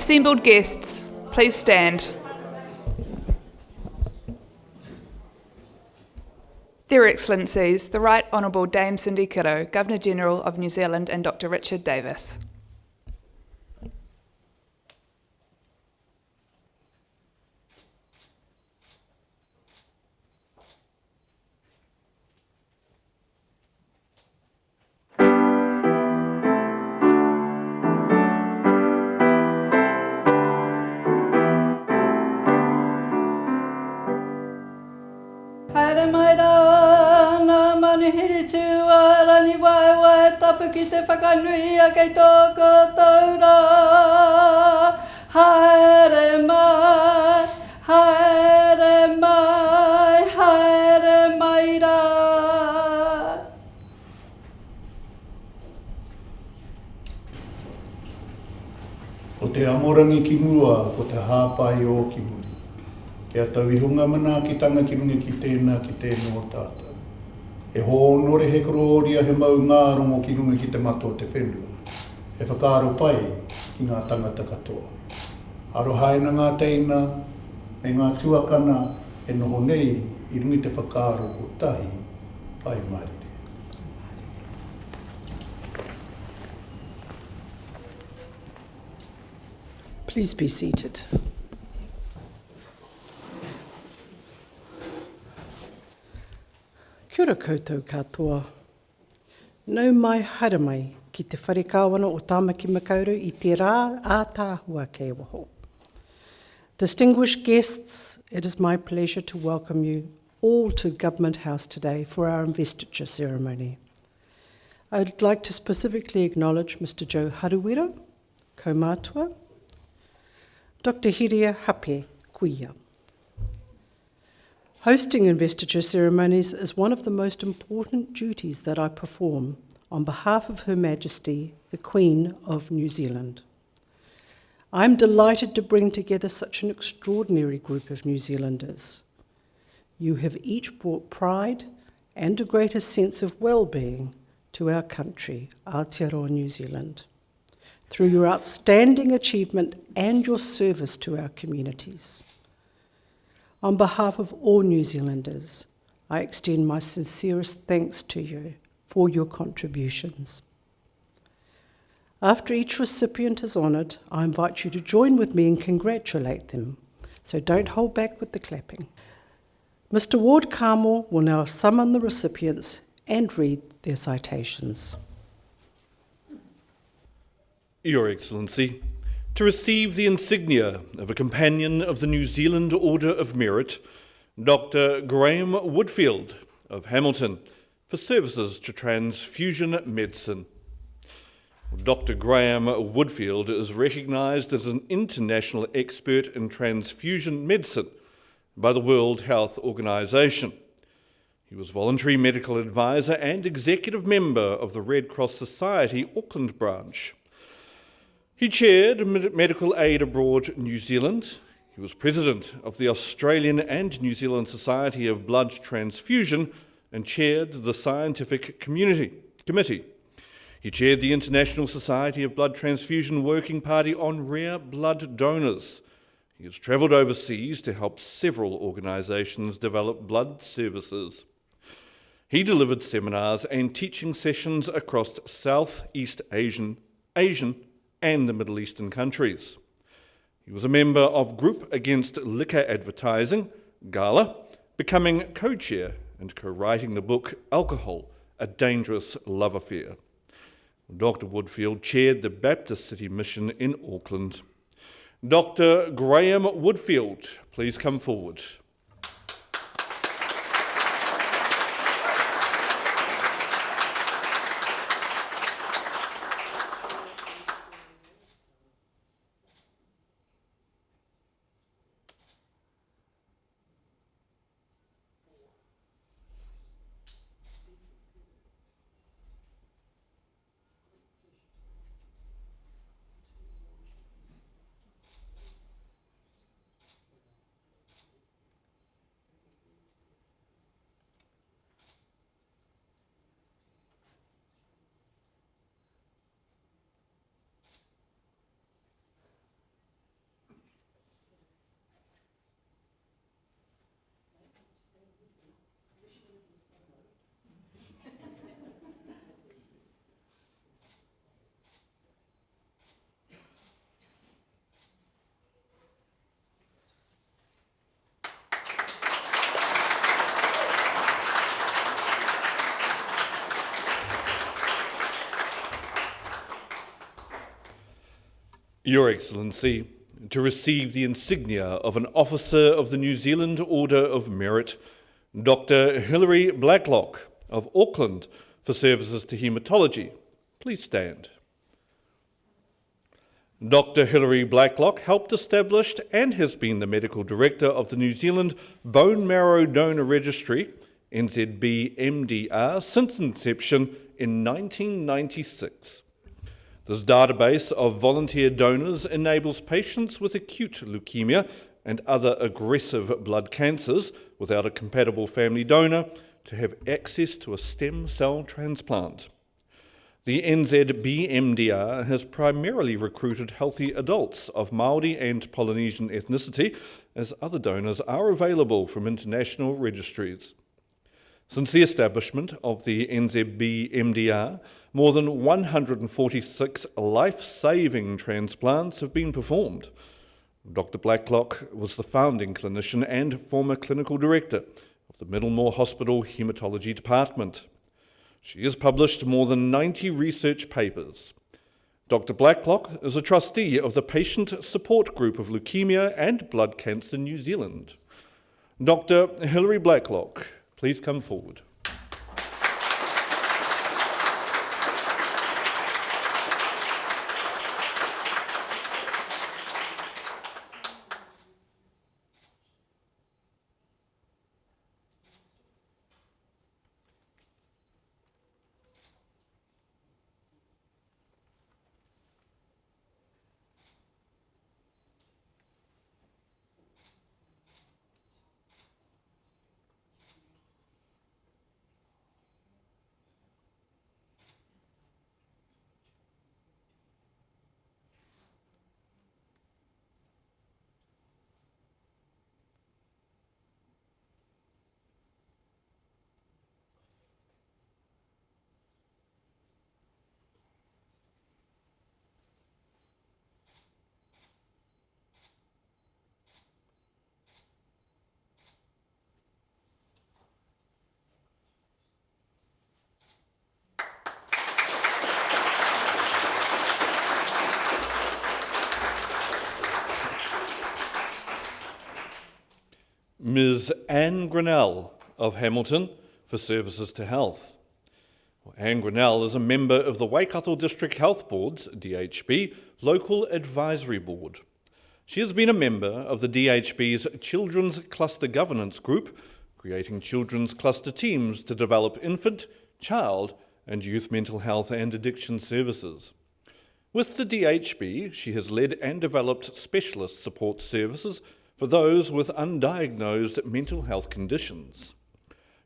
Assembled guests, please stand. Their Excellencies, the Right Honourable Dame Cindy Kiro, Governor-General of New Zealand, and Dr. Richard Davis. Haere mai rā, nā manihiri tū a rani wai tapu ki te whakanui a kei tōko taura. Haere mai, haere mai, haere mai rā. O te amorangi ki mua, ko te hāpai o ki muri. Kia tau i runga mana ki tanga ki runga ki tēnā tātou. E hōnore he korōria he mau ngārongo ki runga ki te mato o te whenua. He whakaaro pai ki ngā tangata katoa. Aro haina ngā teina, me ngā tuakana e noho nei i rungi te whakaaro o tahi pai marire. Please be seated. Kia ora koutou katoa. Nau mai haere mai ki te whare kāwana o Tāmaki Makaurau i te rā ātāhua kei waho. Distinguished guests, it is my pleasure to welcome you all to Government House today for our investiture ceremony. I would like to specifically acknowledge Mr. Joe Haruwira, Kaumātua, Dr. Hiria Hape Kuia. Hosting investiture ceremonies is one of the most important duties that I perform on behalf of Her Majesty, the Queen of New Zealand. I'm delighted to bring together such an extraordinary group of New Zealanders. You have each brought pride and a greater sense of well-being to our country, Aotearoa New Zealand, through your outstanding achievement and your service to our communities. On behalf of all New Zealanders, I extend my sincerest thanks to you for your contributions. After each recipient is honoured, I invite you to join with me and congratulate them, so don't hold back with the clapping. Mr. Ward Kamo will now summon the recipients and read their citations. Your Excellency, to receive the insignia of a Companion of the New Zealand Order of Merit, Dr. Graham Woodfield of Hamilton, for services to transfusion medicine. Dr. Graham Woodfield is recognised as an international expert in transfusion medicine by the World Health Organisation. He was voluntary medical advisor and executive member of the Red Cross Society Auckland branch. He chaired Medical Aid Abroad New Zealand. He was president of the Australian and New Zealand Society of Blood Transfusion and chaired the Scientific Committee. He chaired the International Society of Blood Transfusion Working Party on Rare Blood Donors. He has travelled overseas to help several organisations develop blood services. He delivered seminars and teaching sessions across Southeast Asian and the Middle Eastern countries. He was a member of Group Against Liquor Advertising, GALA, becoming co-chair and co-writing the book Alcohol, A Dangerous Love Affair. Dr. Woodfield chaired the Baptist City Mission in Auckland. Dr. Graham Woodfield, please come forward. Your Excellency, to receive the insignia of an Officer of the New Zealand Order of Merit, Dr. Hilary Blacklock of Auckland for services to haematology. Please stand. Dr. Hilary Blacklock helped establish and has been the Medical Director of the New Zealand Bone Marrow Donor Registry, NZB-MDR, since inception in 1996. This database of volunteer donors enables patients with acute leukemia and other aggressive blood cancers without a compatible family donor to have access to a stem cell transplant. The NZB-MDR has primarily recruited healthy adults of Māori and Polynesian ethnicity, as other donors are available from international registries. Since the establishment of the NZB-MDR, more than 146 life-saving transplants have been performed. Dr. Blacklock was the founding clinician and former clinical director of the Middlemore Hospital Haematology Department. She has published more than 90 research papers. Dr. Blacklock is a trustee of the Patient Support Group of Leukemia and Blood Cancer New Zealand. Dr. Hilary Blacklock, please come forward. Ms. Anne Grinnell of Hamilton for services to health. Anne Grinnell is a member of the Waikato District Health Board's, DHB, Local Advisory Board. She has been a member of the DHB's Children's Cluster Governance Group, creating children's cluster teams to develop infant, child and youth mental health and addiction services. With the DHB, she has led and developed specialist support services for those with undiagnosed mental health conditions.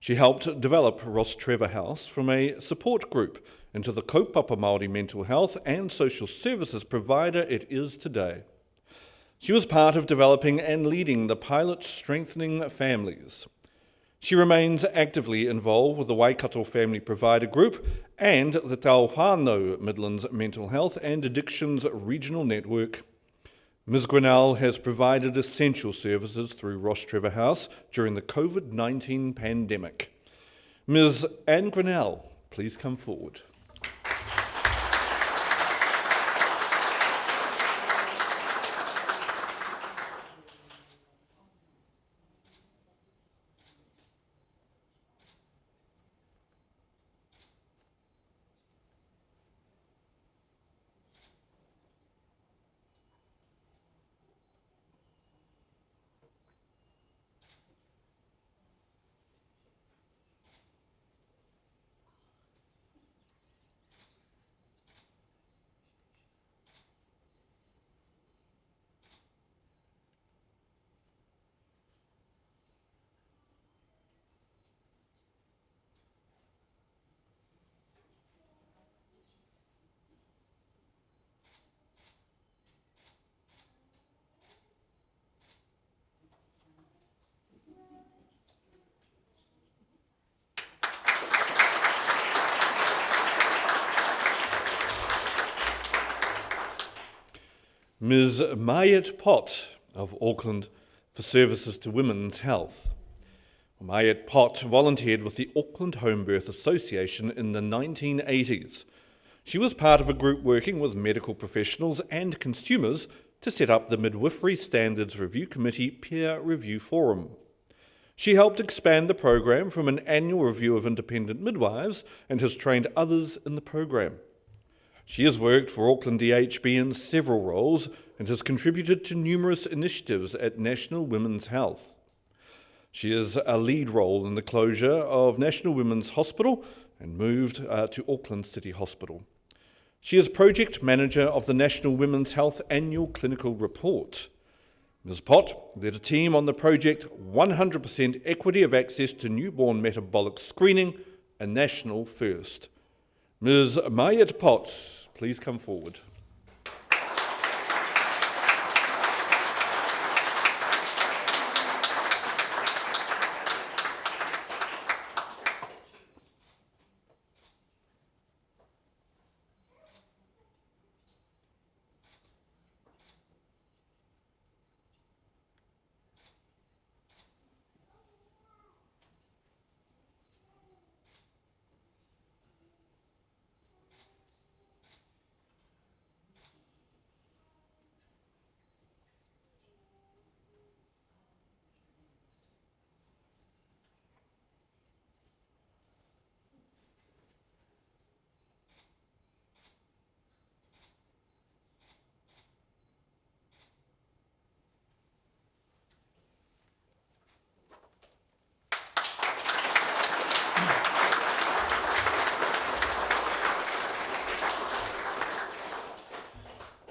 She helped develop Ross Trevor House from a support group into the kaupapa Māori mental health and social services provider it is today. She was part of developing and leading the pilot Strengthening Families. She remains actively involved with the Waikato Family Provider Group and the Tauwhānau Midlands Mental Health and Addictions Regional Network. Ms. Grinnell has provided essential services through Ross Trevor House during the COVID-19 pandemic. Ms. Anne Grinnell, please come forward. Ms. Mayet Pott of Auckland for services to women's health. Mayet Pott volunteered with the Auckland Home Birth Association in the 1980s. She was part of a group working with medical professionals and consumers to set up the Midwifery Standards Review Committee Peer Review Forum. She helped expand the program from an annual review of independent midwives and has trained others in the program. She has worked for Auckland DHB in several roles and has contributed to numerous initiatives at National Women's Health. She has a lead role in the closure of National Women's Hospital and moved to Auckland City Hospital. She is project manager of the National Women's Health Annual Clinical Report. Ms. Pott led a team on the project 100% Equity of Access to Newborn Metabolic Screening, a national first. Ms. Mayet Pott, please come forward.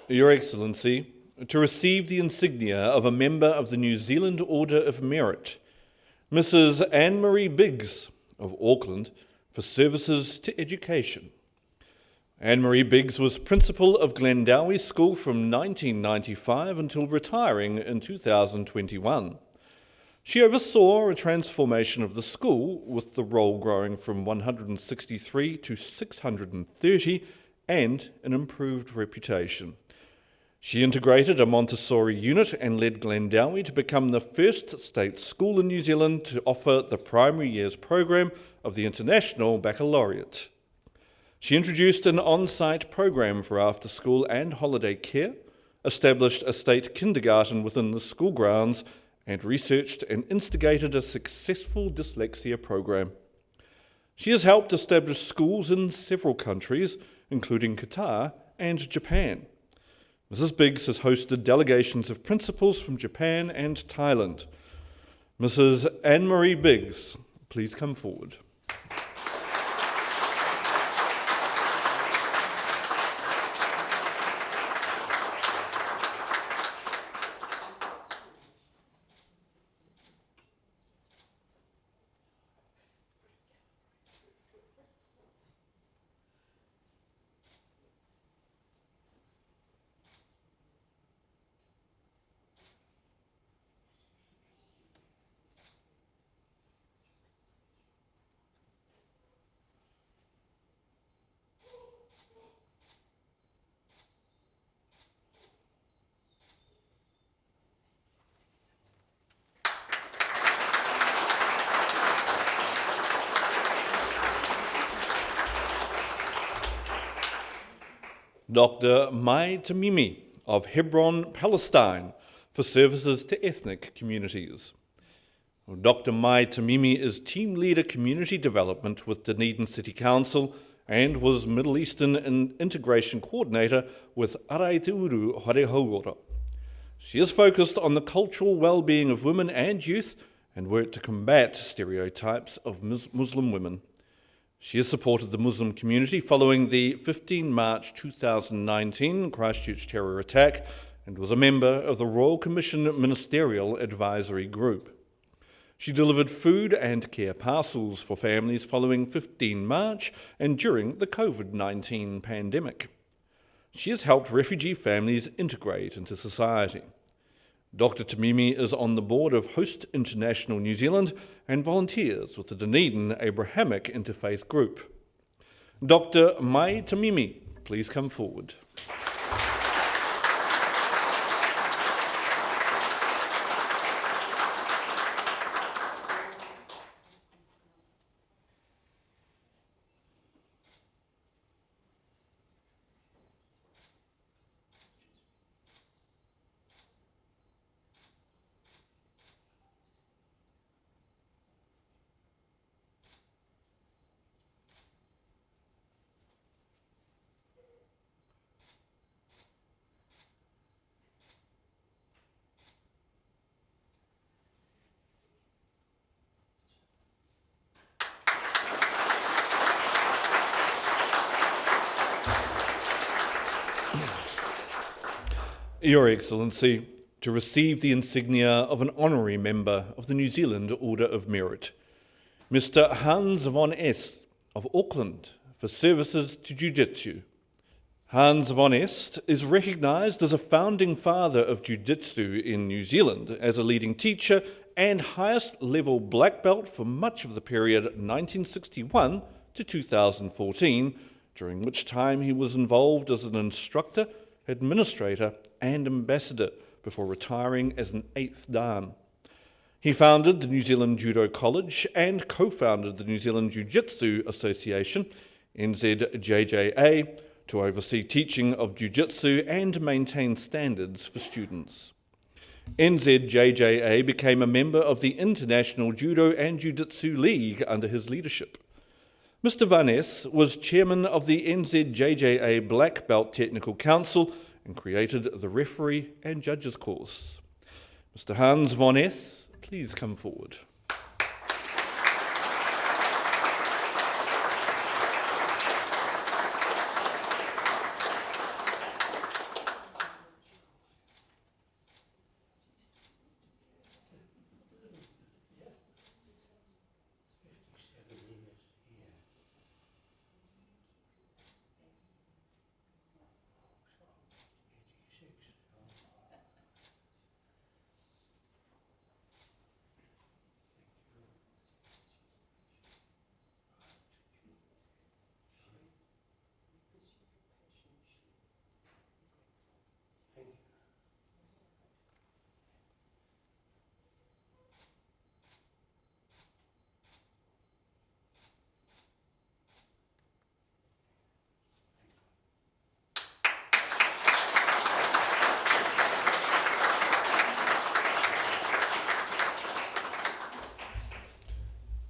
Your Excellency, to receive the insignia of a member of the New Zealand Order of Merit, Mrs. Anne-Marie Biggs of Auckland, for services to education. Anne-Marie Biggs was principal of Glendowie School from 1995 until retiring in 2021. She oversaw a transformation of the school, with the roll growing from 163 to 630 and an improved reputation. She integrated a Montessori unit and led Glendowie to become the first state school in New Zealand to offer the primary years program of the International Baccalaureate. She introduced an on-site program for after-school and holiday care, established a state kindergarten within the school grounds, and researched and instigated a successful dyslexia program. She has helped establish schools in several countries, including Qatar and Japan. Mrs. Biggs has hosted delegations of principals from Japan and Thailand. Mrs. Anne-Marie Biggs, please come forward. Dr. Mai Tamimi of Hebron, Palestine, for services to ethnic communities. Dr. Mai Tamimi is Team Leader Community Development with Dunedin City Council and was Middle Eastern Integration Coordinator with Arai Te Uru Harehaura. She is focused on the cultural well-being of women and youth and worked to combat stereotypes of Muslim women. She has supported the Muslim community following the 15 March 2019 Christchurch terror attack and was a member of the Royal Commission Ministerial Advisory Group. She delivered food and care parcels for families following 15 March and during the COVID-19 pandemic. She has helped refugee families integrate into society. Dr. Tamimi is on the board of Host International New Zealand and volunteers with the Dunedin Abrahamic Interfaith Group. Dr. Mai Tamimi, please come forward. Your Excellency, to receive the insignia of an honorary member of the New Zealand Order of Merit, Mr. Hans von Est of Auckland for services to Jiu-Jitsu. Hans von Est is recognised as a founding father of Jiu-Jitsu in New Zealand as a leading teacher and highest level black belt for much of the period 1961 to 2014, during which time he was involved as an instructor, administrator and ambassador before retiring as an 8th Dan. He founded the New Zealand Judo College and co-founded the New Zealand Jiu-Jitsu Association, NZJJA, to oversee teaching of Jiu-Jitsu and maintain standards for students. NZJJA became a member of the International Judo and Jiu-Jitsu League under his leadership. Mr. Van Es was chairman of the NZJJA Black Belt Technical Council and created the referee and judges course. Mr. Hans von Es, please come forward.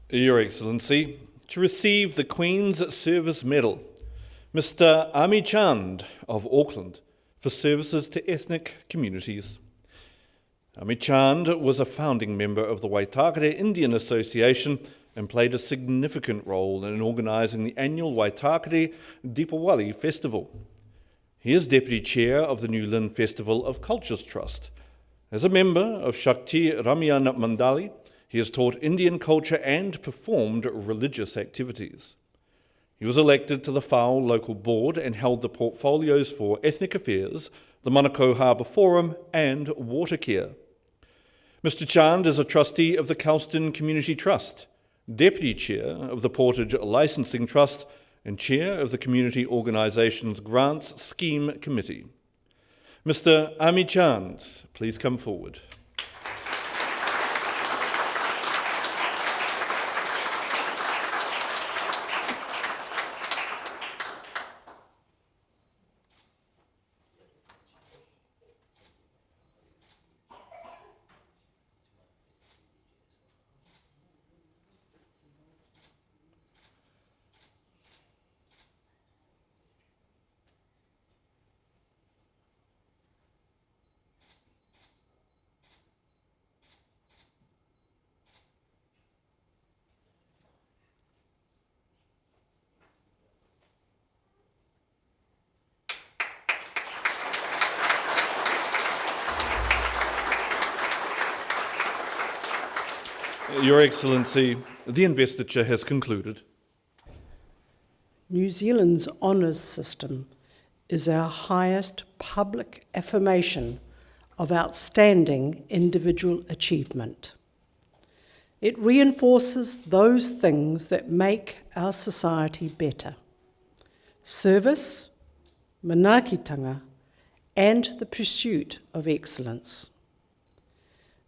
Your Excellency, to receive the Queen's Service Medal, Mr. Ami Chand of Auckland for services to ethnic communities. Ami Chand was a founding member of the Waitakere Indian Association and played a significant role in organising the annual Waitakere Deepawali Festival. He is Deputy Chair of the New Lynn Festival of Cultures Trust. As a member of Shakti Ramayan Mandali, he has taught Indian culture and performed religious activities. He was elected to the Whao Local Board and held the portfolios for Ethnic Affairs, the Manukau Harbour Forum and Water Care. Mr. Chand is a trustee of the Kelston Community Trust, Deputy Chair of the Portage Licensing Trust and Chair of the Community Organisations Grants Scheme Committee. Mr. Ami Chand, please come forward. Your Excellency, the investiture has concluded. New Zealand's honours system is our highest public affirmation of outstanding individual achievement. It reinforces those things that make our society better: service, manaakitanga, and the pursuit of excellence.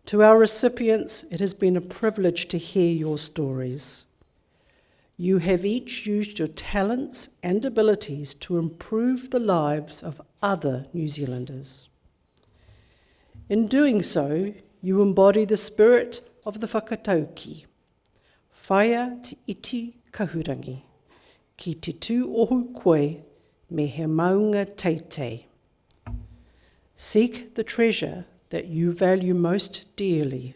To our recipients, it has been a privilege to hear your stories. You have each used your talents and abilities to improve the lives of other New Zealanders. In doing so, you embody the spirit of the whakatauki, whaia te iti kahurangi, ki te tū ohu koe me he maunga teitei. Seek the treasure that you value most dearly.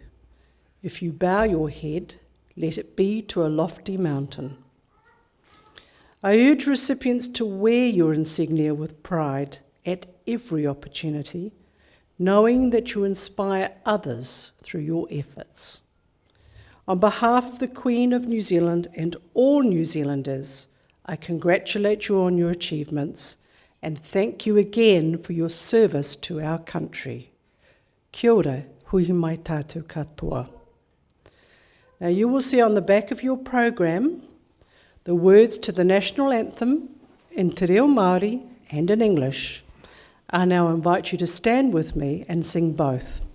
If you bow your head, let it be to a lofty mountain. I urge recipients to wear your insignia with pride at every opportunity, knowing that you inspire others through your efforts. On behalf of the Queen of New Zealand and all New Zealanders, I congratulate you on your achievements and thank you again for your service to our country. Kia ora, hui mai tātou katoa. Now you will see on the back of your program the words to the national anthem in Te Reo Māori and in English. I now invite you to stand with me and sing both.